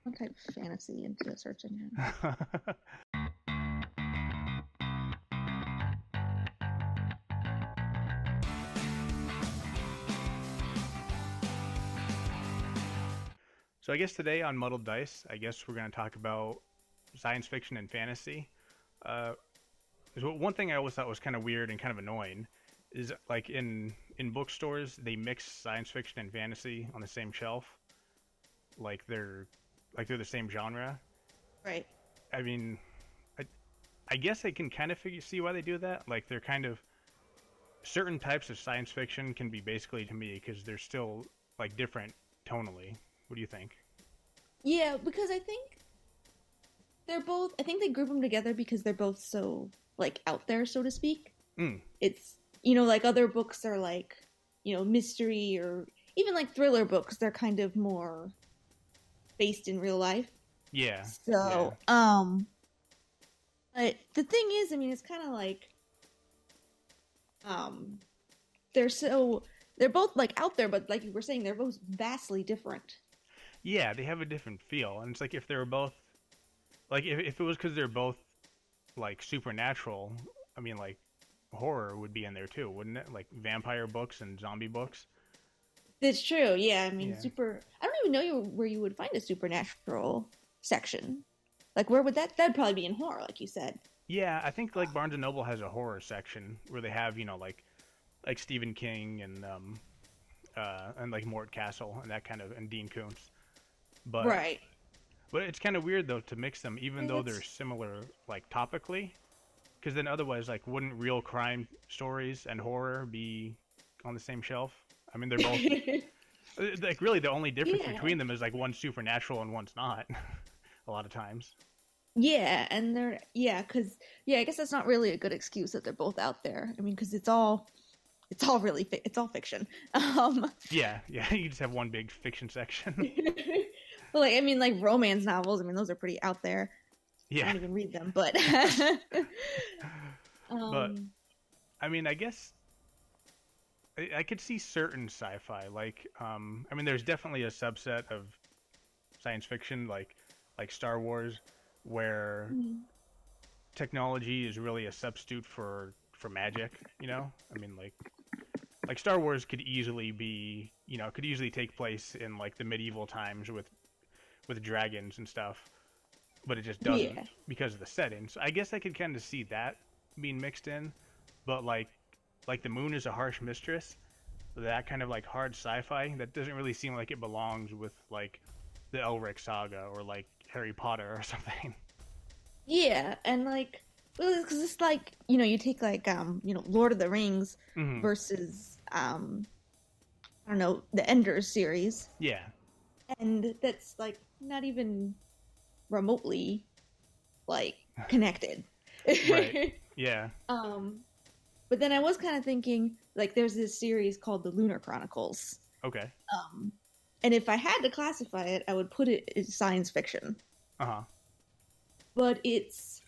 I'll type fantasy into a search engine. So I guess today on Muddled Dice, I guess we're going to talk about science fiction and fantasy. Uh, One thing I always thought was kind of weird and kind of annoying is like in bookstores they mix science fiction and fantasy on the same shelf, like they're the same genre. Right. I mean, I, I guess I can kind of see why they do that. Like they're kind of certain types of science fiction can be basically to me because they're still like different tonally. What do you think? Yeah, because I think they're both. I think they group them together because they're both so like out there, so to speak. Mm, It's like other books are like mystery or even like thriller books. They're kind of more based in real life. yeah, yeah, So, but the thing is, I mean, it's kind of like um, they're so they're both like out there, but like you were saying, they're both vastly different. yeah. They have a different feel, and it's like if they were both like if it was because they're both like supernatural. I mean, like horror would be in there too, wouldn't it? Like vampire books and zombie books. It's true. Yeah, I mean, Yeah, super. I don't even know where you would find a supernatural section. Like, where would that? That'd probably be in horror, like you said. yeah. I think like Barnes and Noble has a horror section where they have like Stephen King and like Mort Castle and that kind of and Dean Koontz. But Right. but it's kind of weird though to mix them, even Yeah, though they're that's similar like topically, because then otherwise like wouldn't real crime stories and horror be on the same shelf? I mean, they're both like really the only difference yeah, between them is like one's supernatural and one's not. A lot of times. yeah, and they're because I guess that's not really a good excuse that they're both out there. I mean, because it's all really it's all fiction. Yeah, yeah. You just have one big fiction section. But like I mean, like romance novels. I mean, those are pretty out there. I Yeah, don't even read them, but but um, I mean, I guess I could see certain sci-fi. Like, I mean, there's definitely a subset of science fiction, like Star Wars, where technology is really a substitute for magic. You know, I mean, like Star Wars could easily be, could easily take place in like the medieval times with dragons and stuff, but it just doesn't yeah, because of the setting. So I guess I could kind of see that being mixed in, but like the moon is a harsh mistress, that kind of like hard sci-fi that doesn't really seem like it belongs with like the Elric saga or like Harry Potter or something. yeah, and like, well, because it's like you take like Lord of the Rings Hmm. versus I don't know the Enders series, Yeah. and that's like not even remotely like connected. Right. Yeah. um, but then I was kind of thinking like there's this series called the Lunar Chronicles, Okay. um, and if I had to classify it, I would put it as science fiction, Uh huh. but it's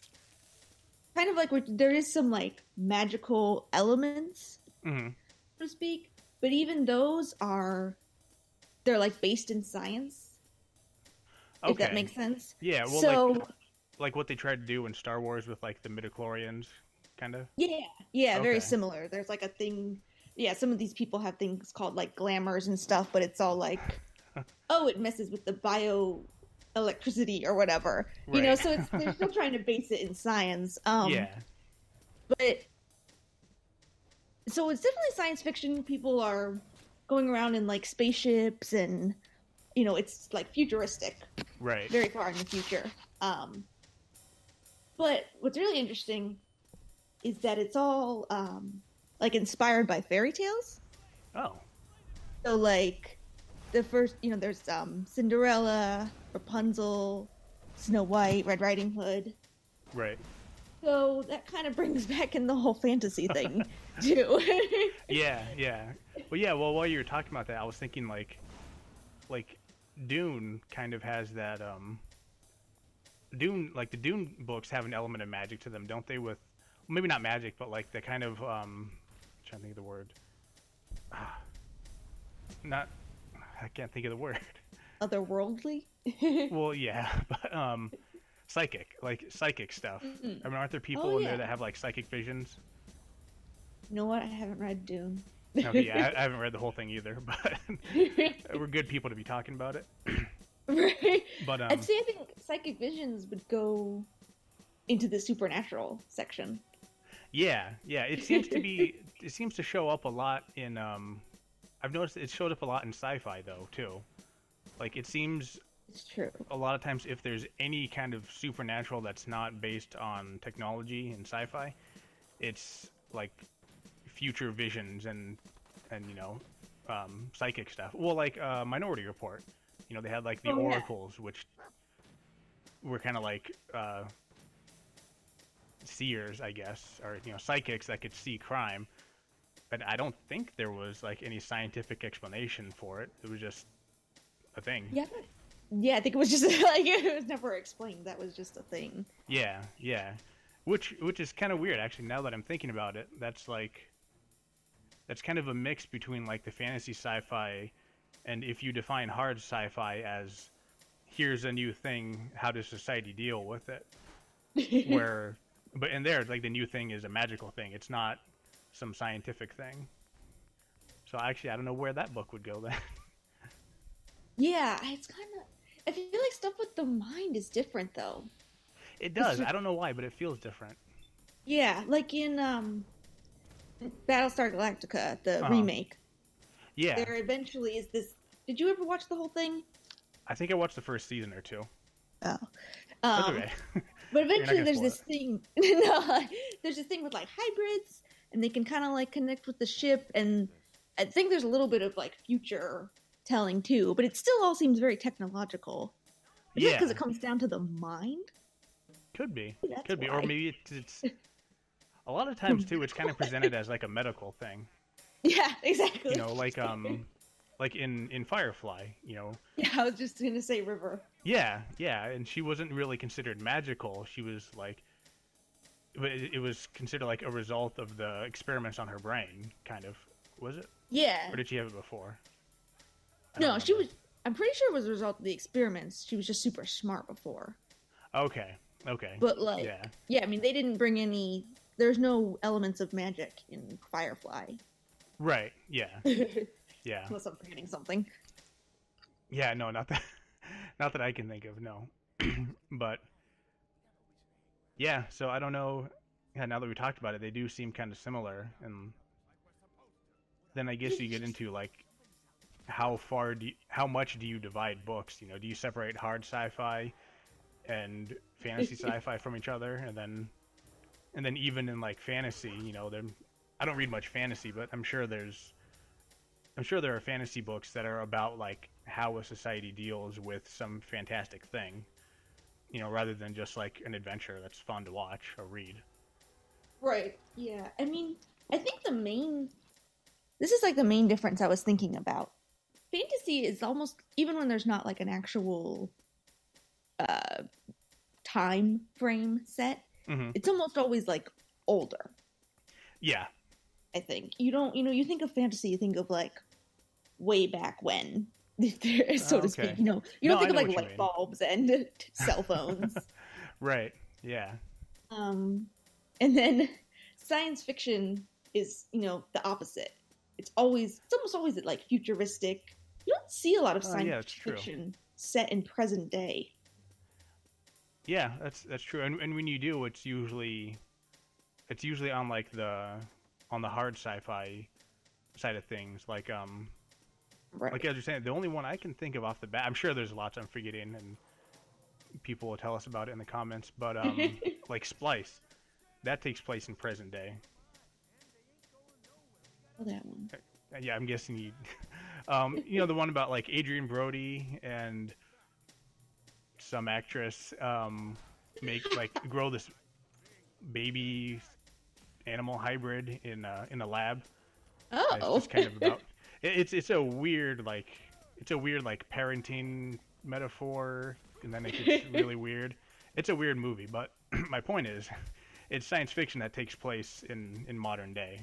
kind of like there is some like magical elements, Hmm. so to speak. But even those they're like based in science, if that Okay. makes sense. Yeah. Well, So like what they tried to do in Star Wars with like the midichlorians, kind of. yeah, yeah, very Okay. similar. There's like a thing. Yeah, some of these people have things called like glamours and stuff, but it's all like, oh, it messes with the bio electricity or whatever. Right. So it's they're still trying to base it in science. Yeah. But so it's definitely science fiction. People are going around in like spaceships and it's like futuristic, Right. very far in the future. Um, but what's really interesting is that it's all like inspired by fairy tales. Oh. So like the first, there's Cinderella, Rapunzel, Snow White, Red Riding Hood. Right. So that kind of brings back in the whole fantasy thing too. Yeah. Yeah. Well, yeah. Well, while you were talking about that, I was thinking like Dune kind of has that Dune, like the Dune books have an element of magic to them, don't they? With maybe not magic, but like the kind of I'm trying to think of the word. Not I can't think of the word. otherworldly. Well, yeah, but psychic, like psychic stuff. Mm. I mean, aren't there Oh people in there yeah. that have like psychic visions? You know what? I haven't read Dune. Okay, yeah, I haven't read the whole thing either, but we're good people to be talking about it. Right. But I'd say I think psychic visions would go into the supernatural section. yeah, yeah, it seems to be. It seems to show up a lot in. I've noticed it showed up a lot in sci-fi though too. Like it seems It's true. a lot of times if there's any kind of supernatural that's not based on technology and sci-fi, it's like future visions and psychic stuff. Well, like Minority Report. You know, they had like the Oh yeah. oracles, which were kind of like seers, I guess, or psychics that could see crime. But I don't think there was like any scientific explanation for it. It was just a thing. Yeah. Yeah, I think it was just like it was never explained. That was just a thing. Yeah, yeah. Which is kind of weird actually. Now that I'm thinking about it, that's kind of a mix between like the fantasy sci-fi, and if you define hard sci-fi as here's a new thing, how does society deal with it? Where, but in there, like the new thing is a magical thing. It's not some scientific thing. So actually, I don't know where that book would go then. Yeah, it's kind of. I feel like stuff with the mind is different though. It does. I don't know why, but it feels different. Yeah, like in Battlestar Galactica, the Uh-huh. remake. Yeah, There eventually is this. Did you ever watch the whole thing? I think I watched the first season or two. Oh. That's Um, okay. but You're not eventually gonna there's spoil this thing. No, there's this thing with like hybrids, and they can kind of like connect with the ship. And I think there's a little bit of like future telling too, but it still all seems very technological. Is it Yeah, because it comes down to the mind? could be, That's could be, or why. maybe it's a lot of times too. It's kind of presented as like a medical thing. Yeah, exactly. Like in Firefly. Yeah, I was just gonna say River. Yeah, yeah, and she wasn't really considered magical. She was like, but it was considered like a result of the experiments on her brain, kind of. Was it? Yeah. Or did she have it before? I don't No, she remember. was. I'm pretty sure it was a result of the experiments. She was just super smart before. Okay, okay. But like, Yeah, yeah, I mean, they didn't bring any. There's no elements of magic in Firefly, right. Yeah, unless yeah, I'm forgetting something. yeah. No, not that, not that I can think of. No, but yeah. So I don't know. Yeah, now that we talked about it, they do seem kind of similar, and then I guess you get into like how much do you divide books? Do you separate hard sci-fi and fantasy sci-fi from each other, and then even in like fantasy, I don't read much fantasy, but I'm sure there are fantasy books that are about like how a society deals with some fantastic thing, rather than just like an adventure that's fun to watch or read. Right. Yeah. I mean, I think the main. This is like the main difference I was thinking about. Fantasy is almost even when there's not like an actual uh time frame set. Hmm. It's almost always like older. Yeah, I think you don't. You think of fantasy, you think of like way back when, so to okay. speak. You No, don't I think of know like what you light mean. bulbs and cell phones. Right. Yeah. um, and then science fiction is the opposite. It's almost always like futuristic. You don't see a lot of Oh, yeah, science that's true. fiction set in present day. Yeah, that's true. And when you do, it's usually on like on the hard sci-fi side of things. Like Right. like I was saying, the only one I can think of off the bat. I'm sure there's lots I'm forgetting, and people will tell us about it in the comments. But like Splice, that takes place in present day. Oh, that one. Yeah, I'm guessing you. The one about like Adrian Brody and some actress grow this baby animal hybrid in a lab. It's Oh. just kind of about it's a weird parenting metaphor, and then it gets really weird. It's a weird movie, but my point is, it's science fiction that takes place in modern day.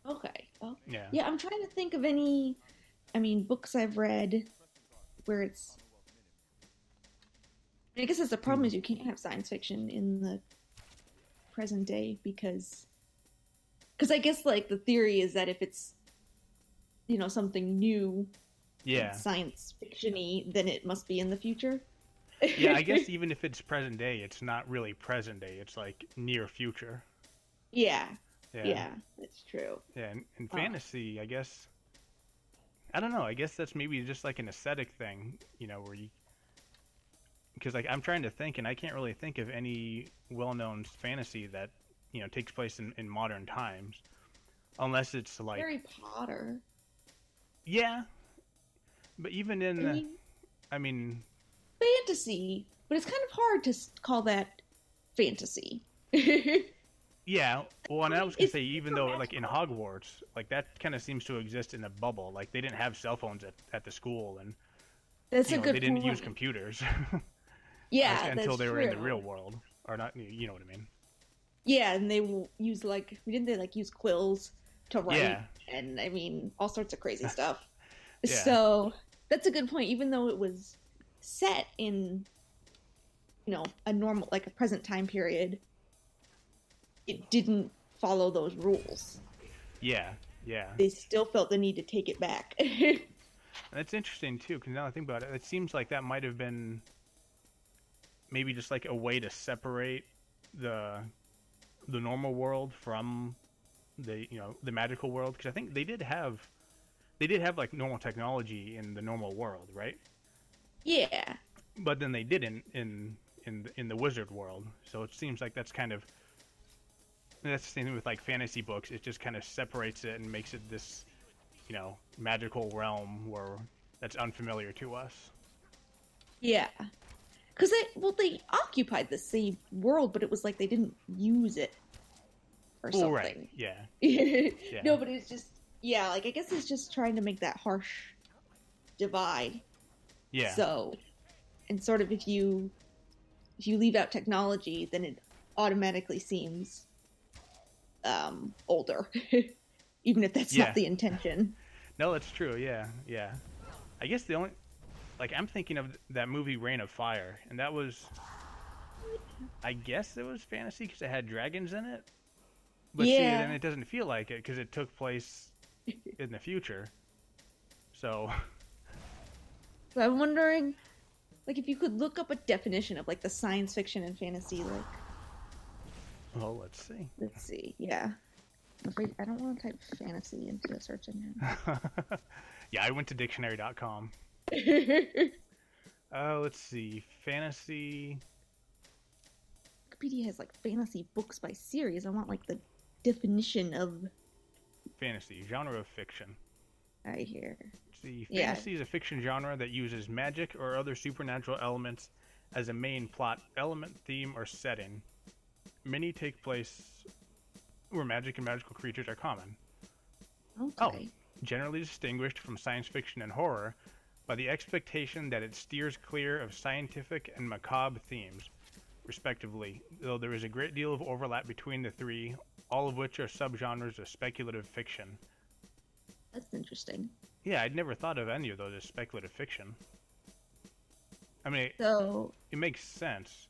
Okay. Oh. Yeah. Yeah, I'm trying to think of any. I mean, books I've read. where it's. I guess that's the problem is you can't have science fiction in the present day because I guess like the theory is that if it's something new and Yeah. science fictiony, then it must be in the future. Yeah, I guess even if it's present day, it's not really present day. It's like near future. Yeah, Yeah. yeah, that's true. Yeah, and in Uh, fantasy, I guess I don't know. I guess that's maybe just like an aesthetic thing, where you because like I'm trying to think and I can't really think of any well-known fantasy that, takes place in modern times unless it's like Harry Potter. yeah, but even I in mean, I mean, fantasy, but it's kind of hard to call that fantasy. yeah, well, and I was gonna It's say even though like in magical. Hogwarts, like that kind of seems to exist in a bubble. Like they didn't have cell phones at the school and That's a they good didn't use point. computers Yeah, until that's they were in the real true. world or not, you know what I mean. Yeah, and they will use like didn't they like use quills to write Yeah, and I mean all sorts of crazy stuff. yeah, So that's a good point. Even though it was set in a normal like a present time period, it didn't follow those rules. yeah, yeah. They still felt the need to take it back. And it's interesting too, because now I think about it, it seems like that might have been maybe just like a way to separate the the normal world from the the magical world. Because I think they did have like normal technology in the normal world, right? Yeah, But then they didn't in the wizard world. So it seems like that's the same thing with like fantasy books. It just kind of separates it and makes it this magical realm where that's unfamiliar to us. yeah. Because they occupied the same world, but it was like they didn't use it or Oh, right. something. Yeah. Yeah. No, but it's just yeah. Like I guess it's just trying to make that harsh divide. Yeah. So, and sort of if you leave out technology, then it automatically seems older, even if that's not Yeah. the intention. No, that's true. Yeah. Yeah. I guess the only like I'm thinking of that movie Reign of Fire, and that was I guess it was fantasy because it had dragons in it. But see, then Yeah, it doesn't feel like it because it took place in the future. So, so I'm wondering, like, if you could look up a definition of like the science fiction and fantasy, like, well, let's see. let's see, yeah. I'm afraid I don't want to type fantasy into a search engine. Yeah, I went to dictionary.com. Let's see. Fantasy. Wikipedia has like fantasy books by series. I want like the definition of Fantasy. Genre of fiction. right here. See, Yeah, fantasy is a fiction genre that uses magic or other supernatural elements as a main plot element, theme, or setting. Many take place where magic and magical creatures are common. Oh, okay. generally distinguished from science fiction and horror by the expectation that it steers clear of scientific and macabre themes, respectively, though there is a great deal of overlap between the three, all of which are subgenres of speculative fiction. That's interesting. Yeah, I'd never thought of any of those as speculative fiction. I mean, So, it makes sense.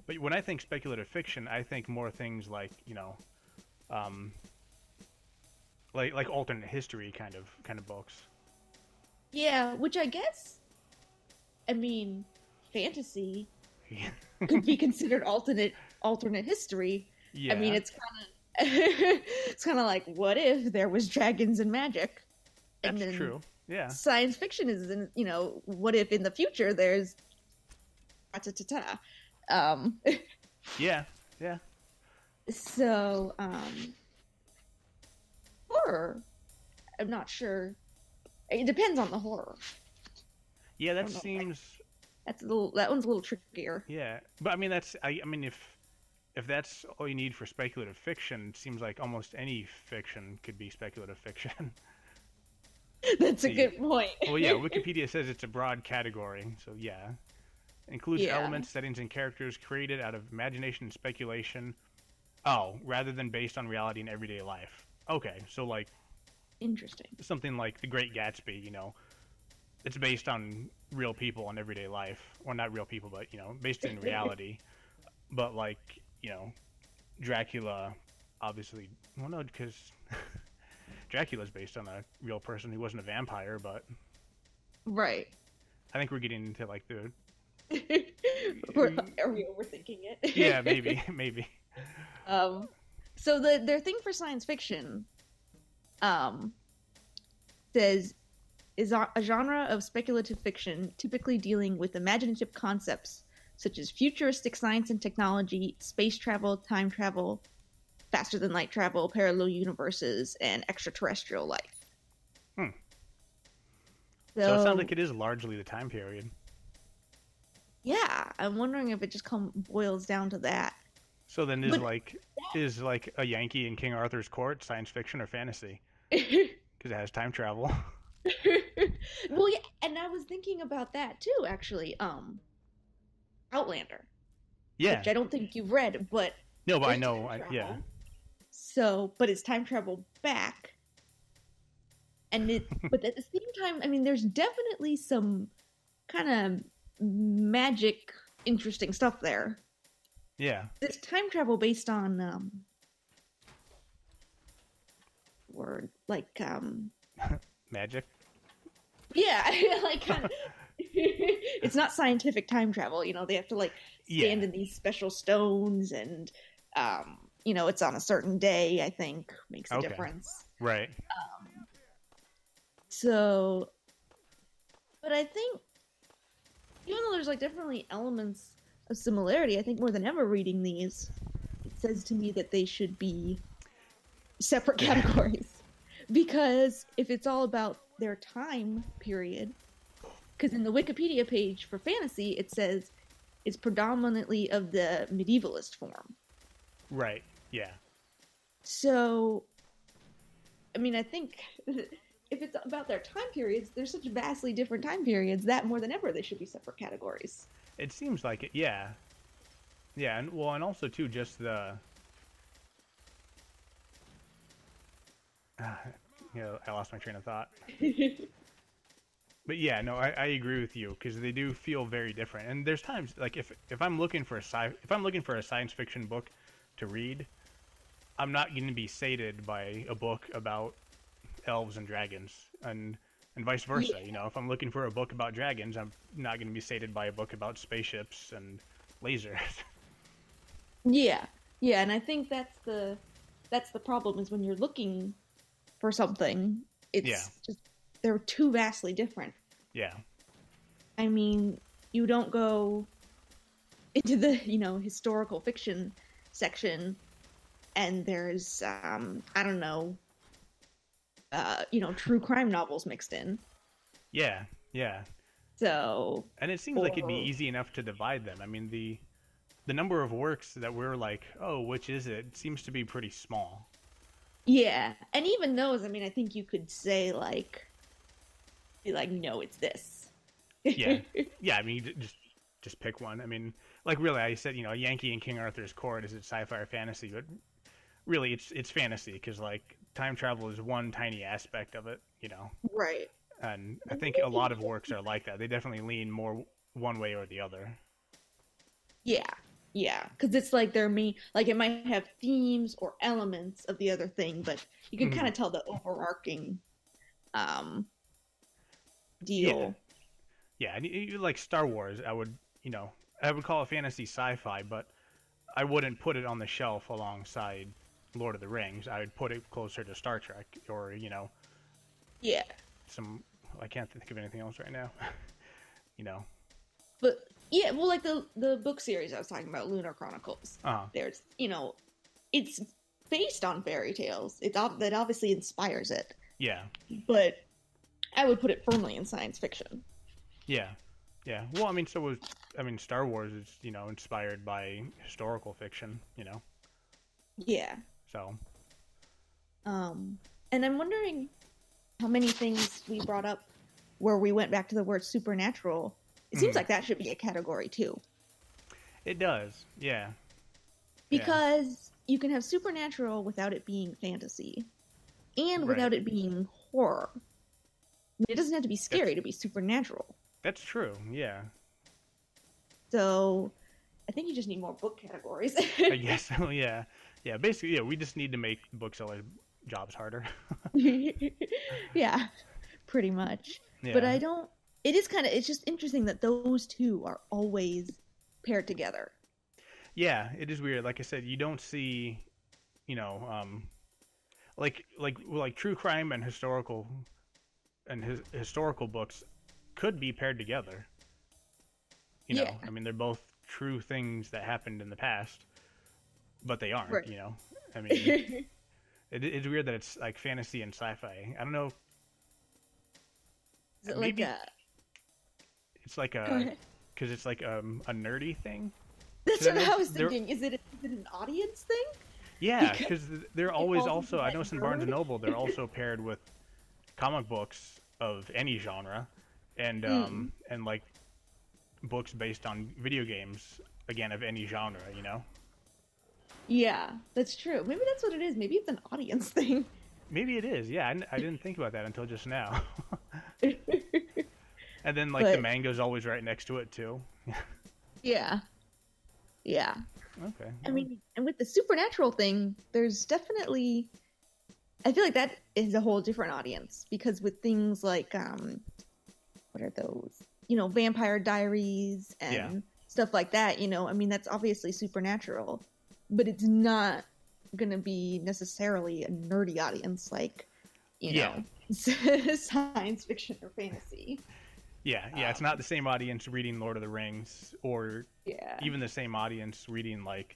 But when I think speculative fiction, I think more things like, um, like alternate history kind of books. yeah, which I guess, I mean, fantasy could be considered alternate history. I mean, Yeah, it's kind of it's kind of like what if there was dragons and magic, and that's then true. Yeah. science fiction is in what if in the future there's ta-ta-ta-ta. Um, Yeah. Yeah. so horror. I'm not sure. It depends on the horror. Yeah, I that don't know. seems That one's a little trickier. yeah. But I mean I mean if that's all you need for speculative fiction, it seems like almost any fiction could be speculative fiction. That's a See. good point. Well, yeah, Wikipedia says it's a broad category, so yeah. Includes Yeah, elements, settings, and characters created out of imagination and speculation. Oh, rather than based on reality in everyday life. Okay, so like interesting. something like The Great Gatsby, it's based on real people in everyday life. Well, not real people, but based in reality. But like, you know, Dracula, obviously, well, no, because Dracula's based on a real person who wasn't a vampire. But Right. I think we're getting into like the Are we overthinking yeah, it? maybe, maybe. um, so their thing for science fiction, um, says is a genre of speculative fiction typically dealing with imaginative concepts such as futuristic science and technology, space travel, time travel, faster than light travel, parallel universes, and extraterrestrial life. Hmm. So it sounds So like it is largely the time period. yeah, I'm wondering if it just boils down to that. So then But is like a Yankee in King Arthur's court science fiction or fantasy? Because it has time travel. well, yeah, and I was thinking about that too, actually. Outlander, Yeah. which I don't think you've read, but No, but I there's know. time Yeah. travel. So, but it's time travel back, and but at the same time, I mean, there's definitely some kind of magic, interesting stuff there. Yeah. This time travel based on word like Magic. yeah, like kind of. It's not scientific time travel. They have to like Yeah. stand in these special stones, and it's on a certain day. I think makes a Okay. difference. Right. So, but I think even though there's like definitely elements of similarity, I think more than ever reading these, it says to me that they should be separate categories. Because if it's all about their time period, because in the Wikipedia page for fantasy, it says it's predominantly of the medievalist form. Right. Yeah. So, I mean, I think if it's about their time periods, there's such vastly different time periods that more than ever they should be separate categories. It seems like it. Yeah. Yeah. And well, and also too, just the. I lost my train of thought. But yeah, no, I agree with you because they do feel very different. And there's times like if I'm looking for if I'm looking for a science fiction book to read, I'm not going to be sated by a book about elves and dragons, and vice versa. Yeah. If I'm looking for a book about dragons, I'm not going to be sated by a book about spaceships and lasers. Yeah. Yeah, and I think that's the problem is when you're looking for something, Yeah. it's just they're too vastly different. Yeah. I mean, you don't go into the, historical fiction section and there's I don't know, true crime novels mixed in. Yeah. Yeah. So, And it seems like it'd be or easy enough to divide them. I mean, the number of works that we're like, oh, which is it, seems to be pretty small. yeah, and even those, I mean, I think you could say be like, no, it's this. Yeah. Yeah. I mean, just pick one. I mean, like really, I said, a Yankee in King Arthur's court is it sci-fi or fantasy, but really, it's fantasy because like time travel is one tiny aspect of it. Right. And I think a lot of works are like that. They definitely lean more one way or the other. Yeah, yeah, because it's like they're like it might have themes or elements of the other thing, but you can kind Mhm. of tell the overarching um Yeah. deal. Yeah. And like Star Wars, I would call it fantasy sci-fi, but I wouldn't put it on the shelf alongside Lord of the Rings. I would put it closer to Star Trek or Yeah, some. I can't think of anything else right now. you know. but yeah, well, like the book series I was talking about, Lunar Chronicles. Uh. There's, it's based on fairy tales. That obviously inspires it, Yeah. but I would put it firmly in science fiction. Yeah. Yeah. Well, I mean, Star Wars is inspired by historical fiction. Yeah. So. And I'm wondering how many things we brought up where we went back to the word supernatural. It seems Mhm. like that should be a category too. It does. Yeah. Yeah. Because you can have supernatural without it being fantasy and Right. without it being horror. It doesn't have to be That's scary to be supernatural. that's true. Yeah. So I think you just need more book categories. I guess so. Yeah. Yeah. Basically, yeah. We just need to make booksellers' jobs harder. Yeah, pretty much. But Yeah. I don't. It is kind of. It's just interesting that those two are always paired together. Yeah. It is weird. Like I said, you don't see, you know, like true crime and historical books could be paired together. You Yeah. know, I mean, they're both true things that happened in the past, but they aren't. Right. You know, I mean, it's weird that it's like fantasy and sci-fi. I don't know. Is it like Maybe a? it's like Go a ahead. because it's like a nerdy thing. That's 'Cause what I was they're thinking. Is it an audience thing? yeah, Because because they're it always falls into also I that noticed in Barnes and nerd. Noble they're also paired with comic books of any genre, Mm. and like books based on video games again of any genre. You know, Yeah, that's true. Maybe that's what it is. Maybe it's an audience thing. maybe it is. Yeah, I didn't think about that until just now. And then like the But mango's always right next to it too. yeah, yeah. Okay. I Well, mean, and with the supernatural thing, there's definitely. I feel like that is a whole different audience because with things like what are those? Vampire Diaries yeah. and stuff like that. I mean, that's obviously supernatural, but it's not gonna be necessarily a nerdy audience like you Yeah. know science fiction or fantasy. Yeah. Yeah. It's not the same audience reading Lord of the Rings or Yeah. even the same audience reading like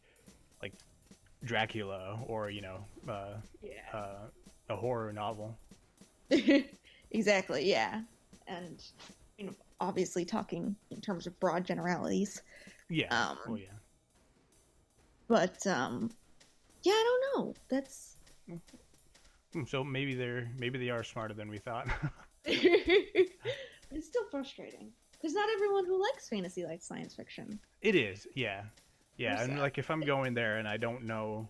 Dracula or Yeah. a horror novel. Exactly, yeah. And obviously talking in terms of broad generalities. Yeah. Well, Um yeah. but yeah, I don't know. That's So maybe they are smarter than we thought. it's still frustrating. Because not everyone who likes fantasy likes science fiction. It is. Yeah. Or Yeah. And sad. like if I'm going there and I don't know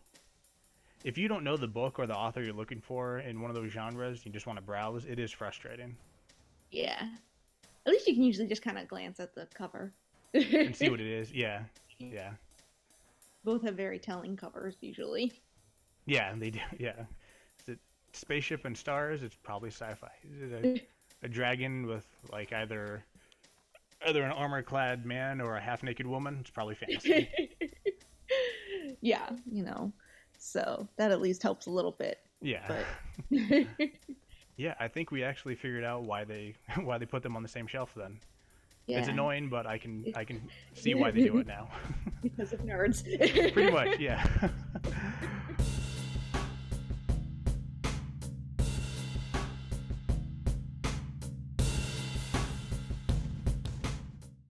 if you don't know the book or the author you're looking for in one of those genres, you just want to browse, it is frustrating. Yeah. At least you can usually just kind of glance at the cover. And see what it is. Yeah. Yeah. Both have very telling covers usually. Yeah, they do. Yeah. Is it spaceship and stars? It's probably sci-fi. Is it a dragon with like either an armor-clad man or a half-naked woman? It's probably fantasy. Yeah, so that at least helps a little bit. Yeah. But Yeah, I think we actually figured out why they why they put them on the same shelf then. yeah, It's annoying, but I can see why they do it now. because of nerds. Pretty much, yeah.